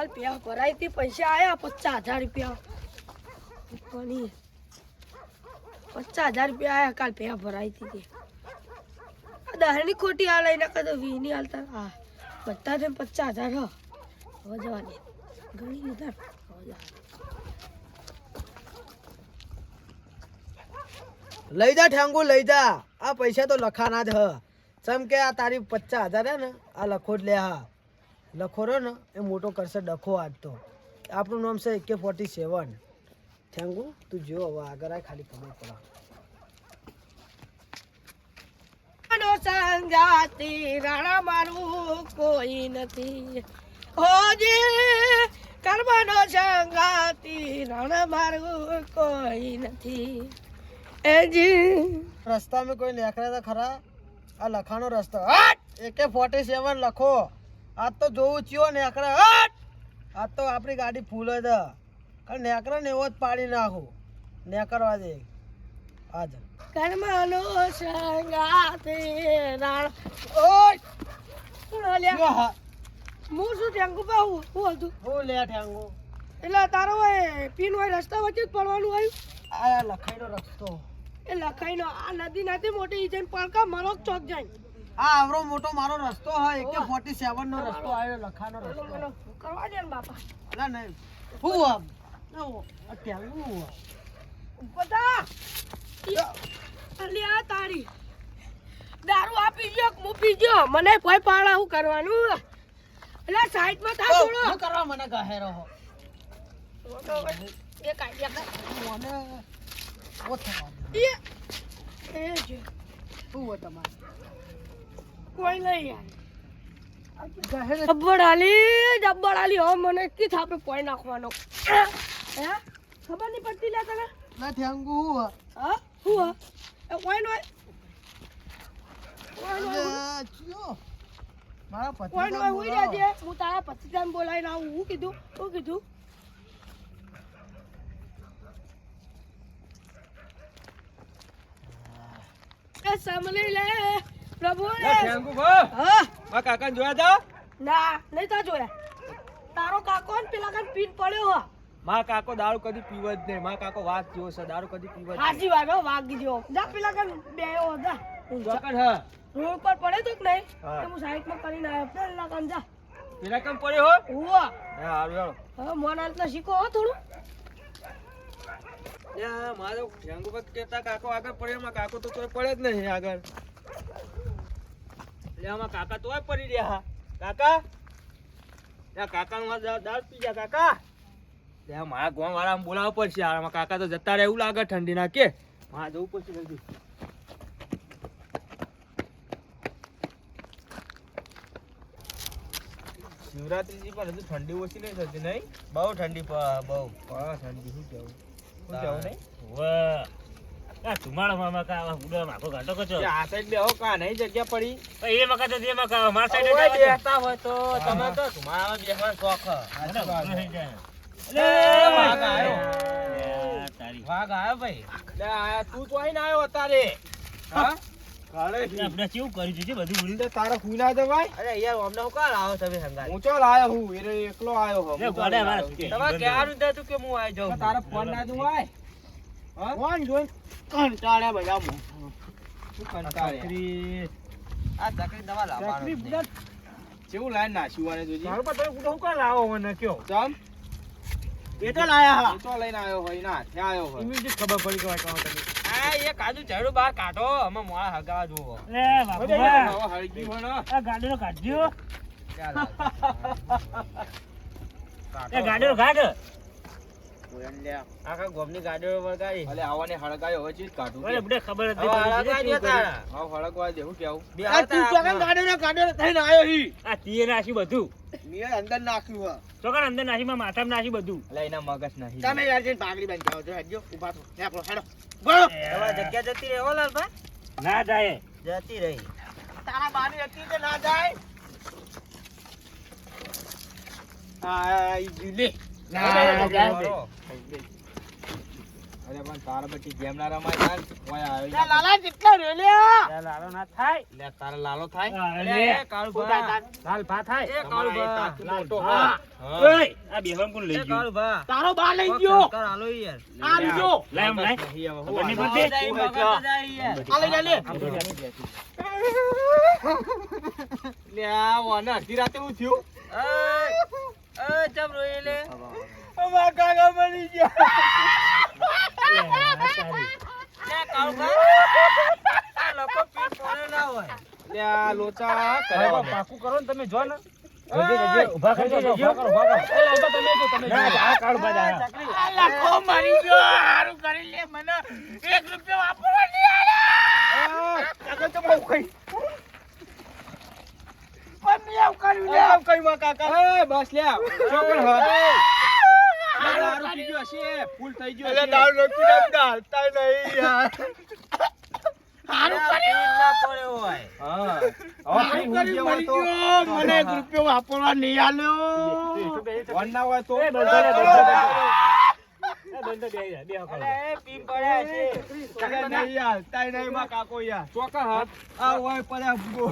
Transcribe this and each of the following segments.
કાલ પેહ ભરાઈ હતી પૈસા આયા 50,000 રૂપિયા 50,000 રૂપિયા આયા કાલ પેહ ભરાઈ હતી દહની ખોટી આ લઈને કદો 20 ની હાલતા હા બધા તેમ 50,000 હો હવે જવા દે ઘણી લીધા હવે લઈ જા ઠેંગુ લઈ જા આ પૈસા તો લખાના જ હ ચમ કે આ તારી 50,000 હે ને આ લખો જ લે હા લખો રહ્યો ને એ મોટો કરશે ડખો આજ તો આપણું નામ છે AK-47 ઠેંગુ તું જો હવે આગળ આ ખાલી ખબર પડે સંગાતી રાણા મારું કોઈ નથી હોજી કર્મનો સંગાતી રાણા મારું કોઈ નથી એજી રસ્તામાં કોઈ નીકળે તો ખરા આ લખાનો રસ્તો હટ AK-47 લખો આજ તો જોવું ચિયો નીકળે હટ આજ તો આપણી ગાડી ફૂલ જ કારણ નીકળે ને એવો જ પાડી નાખું નીકળવા દે આજ કર્મનો સંગાતી રાણા ઓય હું શું ટેંગુ પાવું હું હતું હું લે ઠેંગુ એટલે તારો હોય પીન હોય રસ્તા વચ્ચે જ પડવાનું આવ્યું આ લખાઈનો રસ્તો એ લખાઈનો આ નદી નથી મોટી જઈને પડકા મરોક ચોક જાય આ આવરો મોટો મારો રસ્તો હોય AK-47 નો રસ્તો આવ્યો લખાનો રસ્તો કરવા દે ને બાપા ના નહીં હું આમ ઠેંગુ બધા અલ્યા તારી દારૂ આપી ગયો હું પી ગયો મને ભય પાડા હું કરવાનું એટલે સાઈડમાં થા થોડો શું કરવા મને કહે રહો એ કાઢ્યા મને ઓ થવા એ જે શું હોય તમારે કોઈ નહીં યાર જબ્બર આલી હો મને કી થાપે પોઈ નાખવાનો હે ખબર નહીં પડતી લે તને ના ઠેંગુ હું હા હું એ કોઈ નો મારા પતિ કોઈ નો હું રહેજે હું તારા પતિદાન બોલાવીને આવું હું કીધું એ સાંભળી લે પ્રભુ ઠેંગુ ભા હા મા કાકાને જોયા તા ના નહીં તા જોયા તારો કાકો ને પેલા કાન પીન પડ્યો હો મા કાકો દારૂ કદી પીવ જ નહીં મા કાકો વાત જેવો છે દારૂ કદી પીવ જ નહીં હાજી વાત હો વાગી ગયો જા પેલા કાન બેયો જા જોકર હા રોડ પર પડે તો કે નહીં હા. તો હું સાઈડમાં કરીને આવ્યો પેલા કાન જા પેલા કેમ પડ્યો હો હુઆ હા હારું હેડો હવે મોનાલ તો શીખો હો થોડું યા મારો ઠેંગુ ભા કેતા કાકો આગળ પડ્યો માં કાકો તો તોય પડે જ નહીં આગળ લે આમાં કાકા તોય પડી રહ્યા કાકા યા કાકાનું દારૂ પી ગયા કાકા લે મારા ગામ વાળા બોલાવવા પડશે આમાં કાકા તો જતા રહે એવું લાગે ઠંડી ના કે માં જવું પડશે જલ્દી શિવરાત્રીજી પર હજુ ઠંડી ઓછી નહીં થતી નહીં બહુ ઠંડી બહુ ઠંડી શું કેવું નહીં વાહ આ તમારો મામા કા ઉડો માકો ઘાટો કચો આ સાઈડ બેહો કા નહીં જગ્યા પડી એ મકા તો જે મકા માર સાઈડ ઓય બેસતા હોય તો તમે તો તમારા બેસવાનો શોખ વાઘ આયો તારી વાઘ આયો ભાઈ લે આયા તું તો આઈને આયો અત્યારે હા આપણે કેવું કર્યું છે બધું ભૂલી તે તારા ખૂના દે ભાઈ અરે યાર અમને હું કાલ આવો તમે સંગાત હું ચાલ આયો હું એ એકલો આયો હો લે ગોડે મારા તમારે ક્યારું દે તું કે હું આવી જાઉં તારા ફોન ના દઉં આય હા ફોન જોઈ કંટાળ્યા બધા શું કંટાળે આ તકરી દવા લાવવાનો જ નહીં. કેવું લાઈન નાખ્યું આને જોજી મારું પર તમે હું કા લાવો મને કયો ચમ એ તો લાયા હા એ તો લઈને આયો હોય ના ત્યાં આયો હોય ઇમીડિયેટ ખબર પડી કે કહો તમે આ એ કાજુ ઝાડુ બહાર કાઢો અમે મોળા હગાવા જોવો લે બાપુ હવે હળગી હોય ને આ ગાડીનો કાઢજો ચાલ એ ગાડીનો કાઢ આખા ગોમની ગાડીઓ વળગાડી અલે આવાને હળગાયો હવે ચીજ કાઢું ઓલે બડે ખબર જ હવે હળગાઈ દે તારા. હા હળગવા દે હું કેવું બે તું ચોકન ગાડીનો કાઢ્યો થઈને આયો હી આ તીએ નાસી બધું મેં અંદર નાખ્યું હા ચોકન અંદર નાસી માં માથામાં નાસી બધું અલે એના મગજ નહીં તમે યાર જઈને પાઘડી બાંધી આવો જો હેડજો ઊભા થો નેકળો હેડો બોલો તમારી જગ્યા જતી રહે હો લાલભા ના જાય જતી રહી તારા બાની હતી કે ના જાય આ ઈ લે ના જાય. અરે પણ તારા બધી ગેમ ના રમાય યાર ઓય આવી લે લાલા જેટલા રે લ્યા લે લાલો ના થાય લે તારા લાલો થાય અરે એ કાળુભા લાલ ભા થાય એ કાળુભા લાલટો, હા ઓય આ બેહવાન કોણ લઈ એ ગયું કાળુભા તારો બા લઈ ગયો કર હાલો યાર આ લીજો લાય એમ લાય ખબર નહીં પડતી? આ લઈ જા લે લે આ વાને અડધી રાતે હું થયું એ ચમ રોઈ લે અમાર કાકા મરી ગયા લે કાળુભા આ લોકો પીઠ પડે ના હોય લે આ લોચા કરે પાકું કરો ને તમે જો ને ઉભા કરી દેજો ઉભા કરો એ લાલબા તમે જો આ કાળું બાજા આ લખો મરી ગયો હારું કરી લે મને 1 રૂપિયો વાપરવા નહીં આલે કાકા તો બહુ કઈ પણ મેં કર્યું લે કઈ માં કાકા એ બસ લે ચોકડ હો દારૂ પી ગયો છે ફૂલ થઈ ગયો છે દારૂ નો પીડા દાલતા નહીં યાર હારું કર્યું ના પડે હોય હા હારું કર્યું મરી ગયો મને 1 રૂપિયો વાપરવા નહીં આલ્યો વન ના હોય તો એ બંધ બે કરો એ પીમ પડ્યા છે કાકા નહીં યાર તાઈ નહીં માં કાકો યાર ચોકા હાથ આ હોય પડ્યા ભૂગો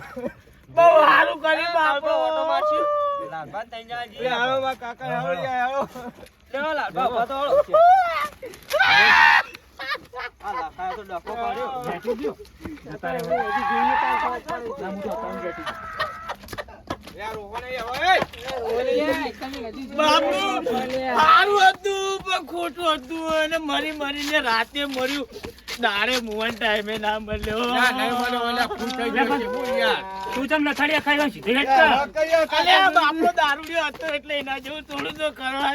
બહુ હારું કર્યું બાપો ઓટો મારશું લાલબા તઈ જાજી લે હાલો માં કાકા હાલો યાર હાલો લે લાલબા બતો હાલો આ લાખા તો ડકો પાડ્યો બેઠી ગયો જતા રહે યાર ઓને ઓય બાપુ હારું હતું પણ ખોટું હતું અને મરી મરીને રાતે મર્યું દાડે મુવન ટાઈમે ના મળ્યો ના નહીં મને ઓલા ફૂલ થઈ ગયો છે હું યાર તું તમ નથાડિયા ખાઈ ગયો સીધી અલ્યા બાપનો દારૂડિયો હતો એટલે એના જેવું થોડું તો કરવા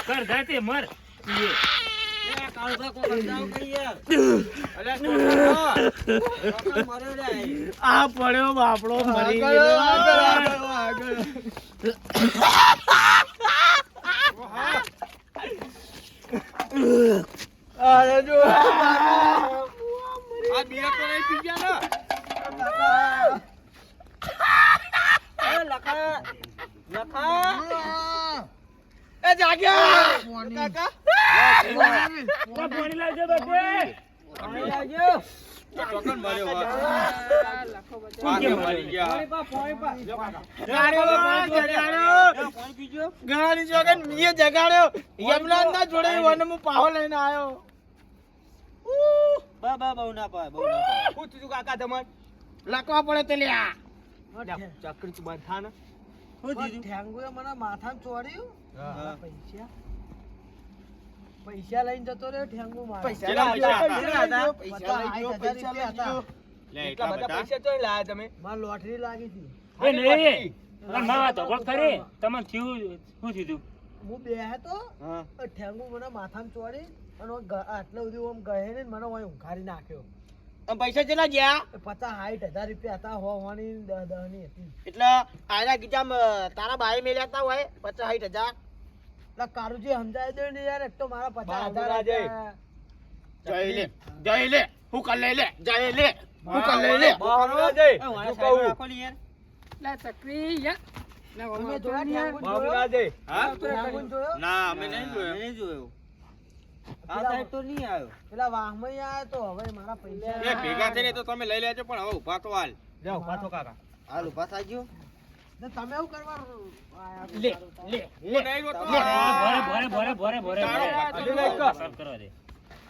કર જાય તે મર પીએ કાળુભા કો કંદાવ કરી યાર અલે તો મરે રે આ પડ્યો બાપડો મરી ગયો અરે જો આ બિયા તો નહીં પી ગયા ને એ લખા એ જાગ્યા કાકા પાણી લાવજો બધે પાણી લાવજો ચોકન મર્યો કોણ કે મરી ગયા પાણી પીજો ઘણી જોગન મીએ જગાડ્યો યમરાજ ના જોડે વન હું પાહો લઈને આવ્યો બા બહુ ના પાય હું તું કાકા તમન લખવા પડે તે લ્યા ચકરી તું બંધ થા ને હું દીધું ઠેંગુએ મને માથામાં ચોર્યું હા પૈસા લઈને જતો રહ્યો ઠેંગુ મારે કેટલા પૈસા હતા? પૈસા લઈ ગયો, પૈસા લઈ ગયો. લે એટલા બધા પૈસા ચોઈ લાયા તમે મારે લોટરી લાગી હતી એ નહીં માવા તો બોલ કરી તમને થયું શું થયું હું બે હતો હા ઠેંગુ મને માથામાં ચોરી અને આટલો બધું આમ ગહે ને મને ઓય ઊંઘાડી નાખ્યો તમે પૈસા કેટલા ગયા 50-60 હજાર રૂપિયા હતા હોવાની 10 ની હતી એટલે આના ગીજામ તારા બાઈ મેલ્યા હતા હોય 50-60 હજાર એટલે કારુજી સમજાય દે ને યાર એક તો મારા 50,000 બાબુરા જય. જય લે હું કર લે જય લે હું કર લે બાબુરા જય. એ વાળા શું સાહેબ કહું? રાખો ને યાર લા ચકરી યા તમે જોયા ઠેંગુ બાબુરા જય. હા? ઠેંગુ જોયો ના અમે નહીં જોયો આ સાઈડ તો નહીં આવ્યો પેલા વાહમાં આયા તો હવે મારા પૈસા એ ભેગા થઈને તો તમે લઈ લેજો પણ હવે ઉભા તો હાલ જાઓ પાછો કાકા હાલ ઉભા થાજો ને તમે એવું કરવા આયા છો? લે લે હું નહીં રોતો. ભરે તારો હજુ નહીં કર. સાફ કરવા દે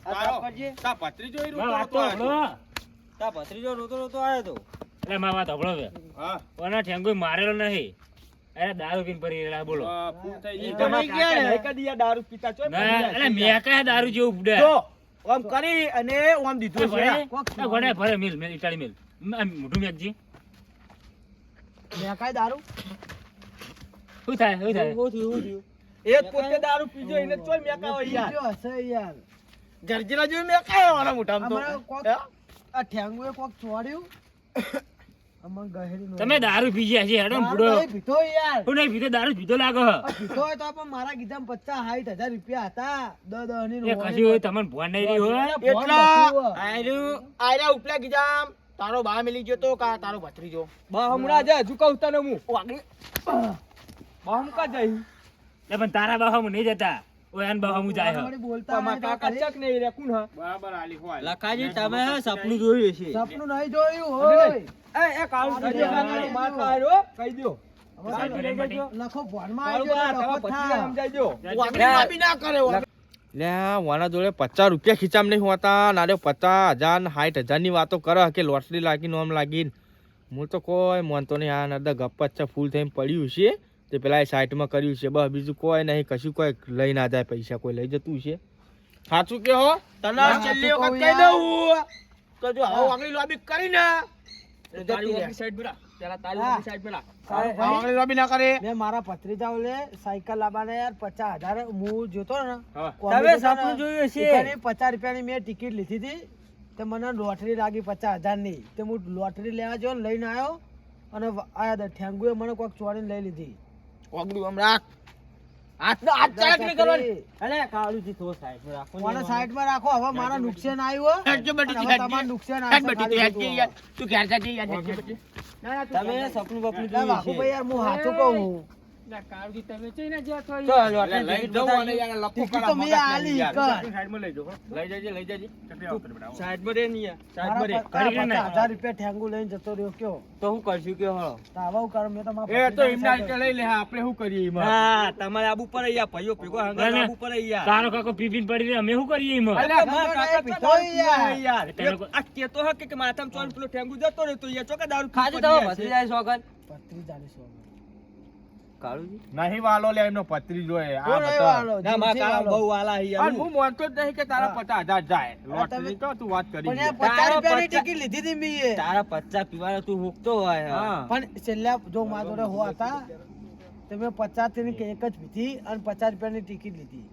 તારો તા ભત્રીજો ય મારા રોતો વાત તો હતો. હભળો. તા ભત્રીજો રોતો આવ્યો તો એટલે મારા વાત હભળો હવે. હા ઓના ઠેંગુ મારેલો નહીં અરે દારૂ પીને પડી રહેલા બોલો ફૂલ થઈ ઈ ગઈ. તો નહીં ગયા ને. નહીં કદી આ દારૂ પીતા ચોય ના પડી એટલે જાય. મેં કયા દારૂ જેવું ઉપડે જો આમ કરી અને આમ દીધું છે ભરે ભરે મિલ મિલ ઇટાળી મિલ મોઢું મેકજી મેં કાંઈ દારૂ શું થાય શું થાય એ જ પોતે દારૂ પીજો એને ચોય મેકાવો યાર પીજો હશે યાર જરજીલા જેવું મેં કાયો વાળા મોઢામાં તો અમારે કોક હે? આ ઠેંગુએ કોક ચોર્યું અમને ગહેરી તમે દારૂ પી ગયા છે હેડો ને બુડો પીધો યાર હું નહીં પીધો દારૂ પીધો લાગો હ. આ પીધો હોય તો પણ મારા ગીધામાં 50-60 હજાર રૂપિયા હતા 10 ની એ કશું હોય તમને ભોન નહીં રહી હોય એટલા આયરા ઉપલા ગીજામ તારો બા મિલી ગયો તો કા તારો ભત્રીજો બા હમણાં જા હજુ કહું તને હું વાગડી બા હમ કા જઈ એટલે પણ તારા બાહા નહીં જતા ઓય આન બાબા હું જાય હે. વળી બોલતા તમારા નહીં તો કાકા ખાલી ચક નહીં રે કોણ હ બરાબર આલી હોય. લખાજી તમે સપનું જોયું છે સપનું નહીં જોયું હોય એ કાળું થઈ ગયું માર ખાયો કહી દો લખો ભણમાં આવી ગયો એટલે સમજાઈ દો લે વાના જોડે 50 રૂપિયા ખીચામ નહીં હોતા નારે 50,000 ને 60,000 ની વાતો કરે કે લોટરી લાગી નોમ લાગીને હું તો કોઈ માનતો નહીં આ નદર ગપ્પા છે ફૂલ થઈને પડ્યું છે તે પેલા સાઈડમાં કર્યું છે બસ બીજું કોઈ નહીં કશું કોઈ લઈ ના જાય પૈસા કોઈ લઈ જતું છે સાચું કે હો તને છેલ્લી વખત કહી દઉં તો જો આવો આગળી લોબી કરીને આગળી લોબી ના કરે મેં મારા ભત્રીજાઓ લે સાયકલ લાવવાને યાર 50,000 હું જોતો ને તમે સપનું જોયું છે 50 રૂપિયાની મેં ટિકિટ લીધી હતી તે મને લોટરી લાગી 50,000 ની તે હું લોટરી લેવા જો ને લઈને આવ્યો અને આયા ઠેંગુએ મને કોઈક ચોરીને લઈ લીધી આગળી આમ રાખ હાથ ચાકરી કરવાની અલે કાળુજી તો સાઈડ માં રાખો મને સાઈડમાં રાખો હવે મારા નુકસાન આવ્યું હો. હેડજો બેટી, હવે તમારું નુકસાન આવશે ખાલી યાર તું ઘેર જા યાર તમે સપનું બપનું ના, જોયું છે બાપુભાઈ યાર હું સાચું કહું ટિકિટ તો મેં આલી કર. સાઈડ માં રે ની મારા સાઈડ માં રે 50,000 રૂપિયા ઠેંગુ લઈને જતો રહ્યો કયો તો હું કરશું કે હળો તો આવા હું કરું મેં તો મારા એ તો ભત્રીજાની એમના સાઈકલ- રીતે લઈ લે આપણે શું કરીએ એમાં હા તમારે આબુ પર અહીંયા ભાઈઓ ભેગો હંગાત આબુ પર અહીંયા તારો કાકો પીપીન પડી રહે અમે શું કરીએ એમાં? અલ્યા મારા કાકા પીતો પીતો યાર. યાર તમે- આ કેતો હકે કે માથામાં ચોન પેલો ઠેંગુ જતો રે તો અહીંયા ચોકા દારૂ ખાજો પીતો તમે પડી ભત્રીજા જાય. ભત્રીજાની સોગંદ. કાળુજી નહીં વાલો લે એમનો પત્રી જોઈએ કોણ આવ્યો આલો? ના મારા જીવજી કાળા આલો. બહુ વાલા અને અહીંયા હું માનતો જ નહીં કે તારા હા. 50,000 જાય તમે- લોટરી તો તું વાત કરી પણ યાર છે. 50 રૂપિયાની તારા ટિકિટ લીધી હતી મેં તારા 50 પીવાના તું હુકતો હોય હા. પણ છેલ્લા જો મારા જોડે હો હતા તો મેં 50 ની એક જ પીધી અને 50 રૂપિયાની ટિકિટ લીધી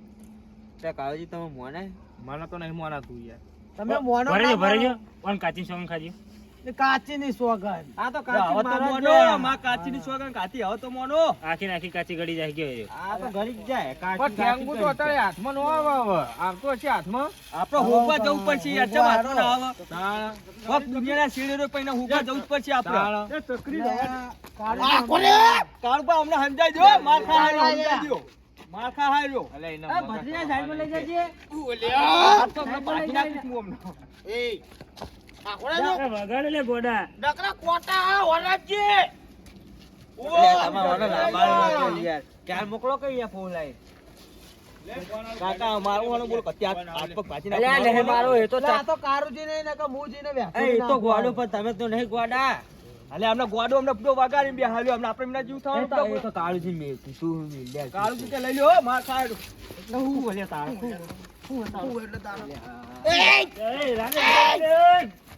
તે કાળુજી તમે મોને મને તો નહીં માનાતું યાર તમે મોનો ભરે ના જો ભરે જો માનો. ઓન કાચી સોંગ ખાજી એ કાચીની સોગંદ આ તો કાચી હવે તો મારા મોનો જોયા. માં કાચીની સોગન કાચી હવે તો મોનો આખી નાખી કાચી ગળી જાય ગયો આ તો ઘરી જ જાય પણ ઠેંગુ તો અત્યારે હાથમાં નો આવે હવે આવતો છે હાથમાં આપણે હોગવા જવું પડશે યાર ચમ હાથમાં ના આવે તાણ. વખ દુનિયાના શેરેરો પૈને હોગવા જવું જ પડશે આપણે તાણ. એ ચકરી કાળી કાળબા અમને સમજાઈ દો માર ખા હાર્યો સમજાઈ દો માર ખા હાર્યો અલે એને આ મગજ ભત્રીજા સાઈડમાં લઈ જજે ઓલ્યા. આ તો આપણે બાજી નાખીશું હું અમને એ આખોડા જો વગાડે લે ગોડા નકરા કોટા ઓરાજી તમારે મને લાંબાડો નાખ્યો યાર ક્યાં મોકલો કઈ યાર ફોન લાઈ કાકા મારું વાળું બોલ કત્યા હાથ પગ ભાજી નાખો અલ્યા લે મારો એ તો આ તો કારુજી નહીં ને કે મુજી ને એ તો ગોડો પર તમે તો નહીં ગોડા અલે અમને ગોડો અમને પૂરો વગાડીને બે હાલ્યો અમને આપણે એમના જીવ થવાનો એ તો કાળુજી મે તું મિલ કાળુજી કે લઈ લ્યો માર ખાય એટલે હું બોલે તાર એ રાગે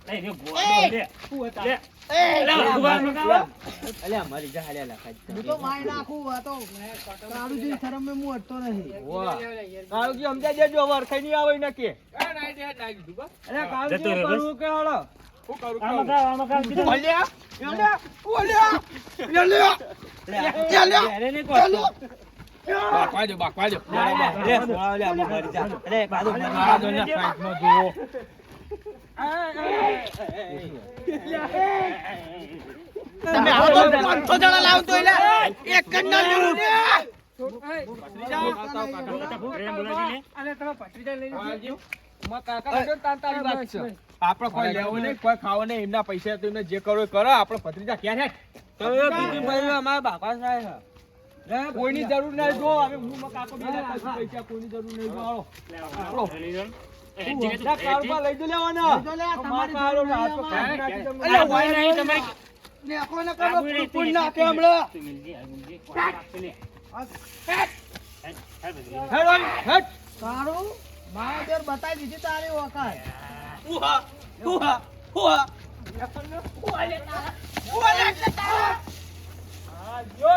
એ રે ગોડો લે લે એલા ઉભા મગાવા અલે મારી જા હાલ્યા લાખા હું તો માય નાખું આ તો કારુજી શરમ મેં હું હટતો નહીં કાળુજી સમજાઈ દેજો હવે અરખાઈ નહીં આવે ને કે અલે કાળુજી જતો રહે બસ. કરું કે હળો હું કરું આમાં કાવ આમાં કાવ કીધું ઓલ્યા ઓલ્યા ઓલ્યા ઓલ્યા એને નહીં કહો બાકવાજો બાકવાજો લે સોળા લે અમે મરી જા અરે કાદુ બાકવાજો ને સાઈડમાં જુઓ તમે આવો તો 500 જણા લાવતો એટલે એક જ ના લેવું ને પ્રેમ બોલાજી ને આપણે કોઈ લેવું નહીં કોઈ ખાવું નહીં એમના પૈસા તો એમને જે કરો એ કરો આપણે ભત્રીજા ક્યાં છે તમે બીજું ભાઈ અમારા બાપા સાહેબ કોઈની જરૂર નહીં જો હવે હું માં કાકો બે પૈસા કોઈની જરૂર નહીં જો હાલો. ના કાળુબા લઈ જો લેવાના તમારે કાળો હાથ પગ કાઢી નાખી તમને. અલ્યા, હોય નહીં તમારી નેકો ને આબુ કરો રહેતી પૂન નથી. નાખે હમણાં તું મિલજી, આ મિલજી, કોણ રાખશે લે. હેડ ઓય, હેડ. કારું મારા બેર બતાવી દીધી તારી વખત ઉહા, ઉહા, ઉહા. હા, જો.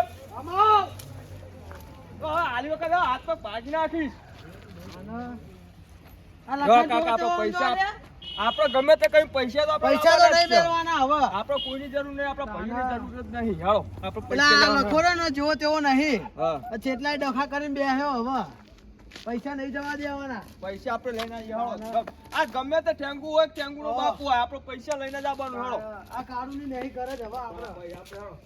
તો આલી વખત હાથ પગ ભાજી નાખીશ આ જો લખન કાકા જોવો આપણે તો પૈસા લે. આપણે ગમે તે કઈ પૈસા તો આપણે પૈસા તો આપવાના નહીં જ છે. મેળવાના હવે આપણે કોઈની જરૂર નહીં આપણે ભાઈની જરૂર જ નહીં હાલો આપણે પેલા પૈસા આ લેવાના. લખોરો ને જેવો તેવો નહીં હા જેટલાય ડખા કરીને બેહ્યો હવે પૈસા નહીં જવા દેવાના પૈસા આપણે લઈને આવીએ હાલો આ ગમે તે ઠેંગુ હોય ઠેંગુ નો બાપુ હોય આપણે પૈસા લઈને જ આવવાનું હાલો આ કારુની નહીં કરે જ હવે આપણે ભાઈ આપણે હાલો